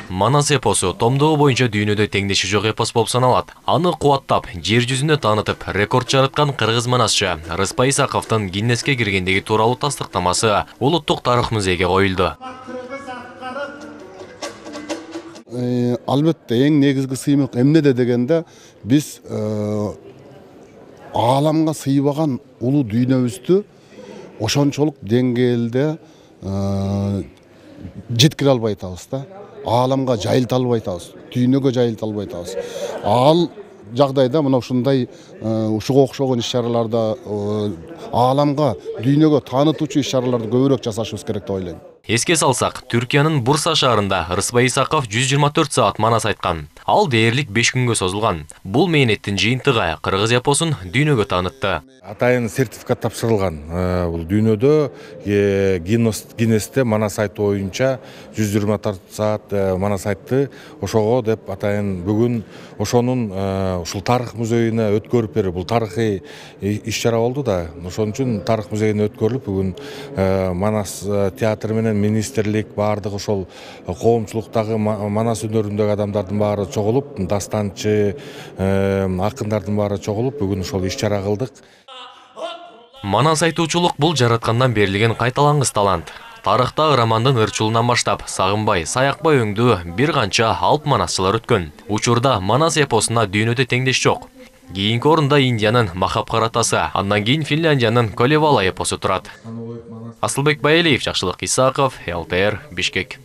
Манас эпосу томдугу боюнча дүйнөдө теңдеши жок эпос болуп саналат. Аны кубаттап, жер жүзүндө таанытып, рекорд жараткан кыргыз манасчы Рыспай Исаковдун Гиннеске киргендиги тууралуу тастыктамасы Улуттук тарых музейге коюлду. Албетте эң негизги сыймык эмнеде дегенде биз ааламга сыйбаган улуу дүйнөбүздү ошончолук деңгээлде жеткире албай атабыз да. Ааламга жайылта албай атабыз, дүйнөгө жайылта албай атабыз. Ал жагдайда мына ушундай ушуга окшогон иш-чараларда ааламга, дүйнөгө таанытуучу иш-чараларды көбүрөөк жасашыбыз керек деп ойлойм. Эске салсак, Түркиянын Бурса шаарында Рыспай Исаков 124 саат манас айткан. Ал дээрлик 5 күнгө созулган. Бул мээнеттин жыйынтыгы кыргыз эпосун дүйнөгө таанытты. Атайын сертификат тапшырылган. Бул дүйнөдө Гиннесте манас айтуу боюнча 124 саат манас айтты. Ошого деп атайын бүгүн ошонун ушул тарых музейине өткөрүп берип, бул тарыхый иш-чара болду да. Ошон үчүн тарых музейине өткөрүлүп бүгүн манас театры менен министрлик баардыгы ошол коомчулуктагы манас өнөрүндөгү адамдардын баары чогулуп, дастанчы, акындардын баары чогулуп, бүгүн ошол иш-чара кылдык. Манас айтуучулук бул жараткандан берилген кайталангыс талант. Тарыхта романдын ырчуулунан баштап сагынбай, саякпай өңдүү бир канча алп манасчылар өткөн. Учурда манас эпосуна дүйнөдө теңдеш жок. Кийинки орунда Индиянын Махабхаратасы, андан кийин Финляндиянын Колевала эпосу турат. Асылбек Байалиев, Жакшылык Исаков, ЛТР, Бишкек.